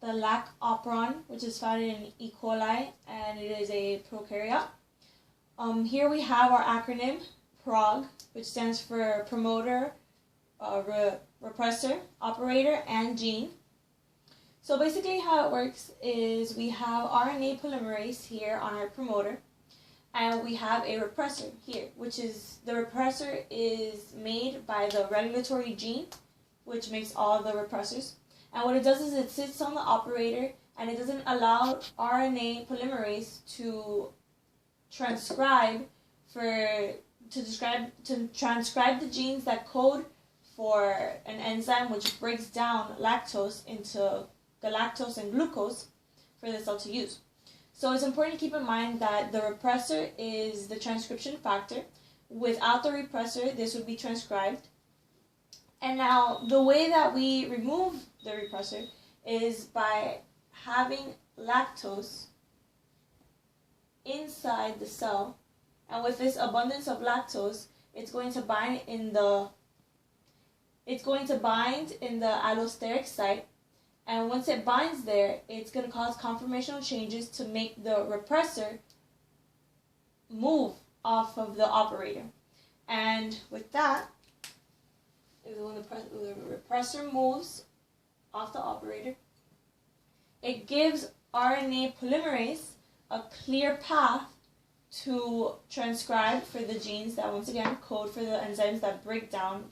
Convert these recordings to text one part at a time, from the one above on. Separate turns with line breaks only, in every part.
the Lac Operon, which is found in E. coli, and it is a prokaryote. Here we have our acronym, PROG, which stands for promoter, repressor, operator, and gene. So basically how it works is we have RNA polymerase here on our promoter, and we have a repressor here, which is, the repressor is made by the regulatory gene, which makes all the repressors. And what it does is it sits on the operator, and it doesn't allow RNA polymerase to transcribe the genes that code for an enzyme which breaks down lactose into galactose and glucose for the cell to use. So it's important to keep in mind that the repressor is the transcription factor. Without the repressor, this would be transcribed. And now the way that we remove the repressor is by having lactose inside the cell, and with this abundance of lactose, it's going to bind in the allosteric site, and once it binds there, it's going to cause conformational changes to make the repressor move off of the operator. And with that, when the repressor moves off the operator, it gives RNA polymerase a clear path to transcribe for the genes that, once again, code for the enzymes that break down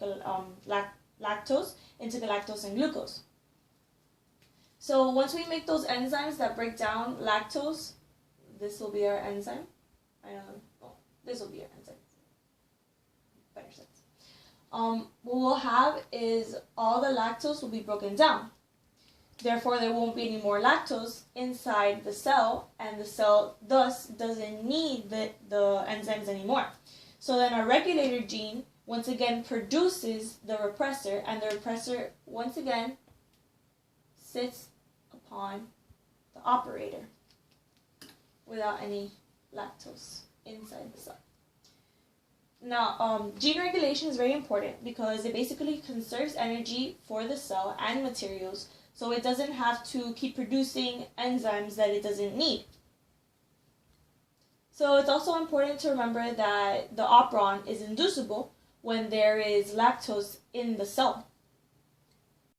lactose into galactose and glucose. So once we make those enzymes that break down lactose, this will be our enzyme. This will be our enzyme. Better sense. What we'll have is all the lactose will be broken down. Therefore, there won't be any more lactose inside the cell, and the cell thus doesn't need the enzymes anymore. So then our regulator gene once again produces the repressor, and the repressor once again sits upon the operator without any lactose inside the cell. Now, gene regulation is very important because it basically conserves energy for the cell and materials, so it doesn't have to keep producing enzymes that it doesn't need. So it's also important to remember that the operon is inducible when there is lactose in the cell.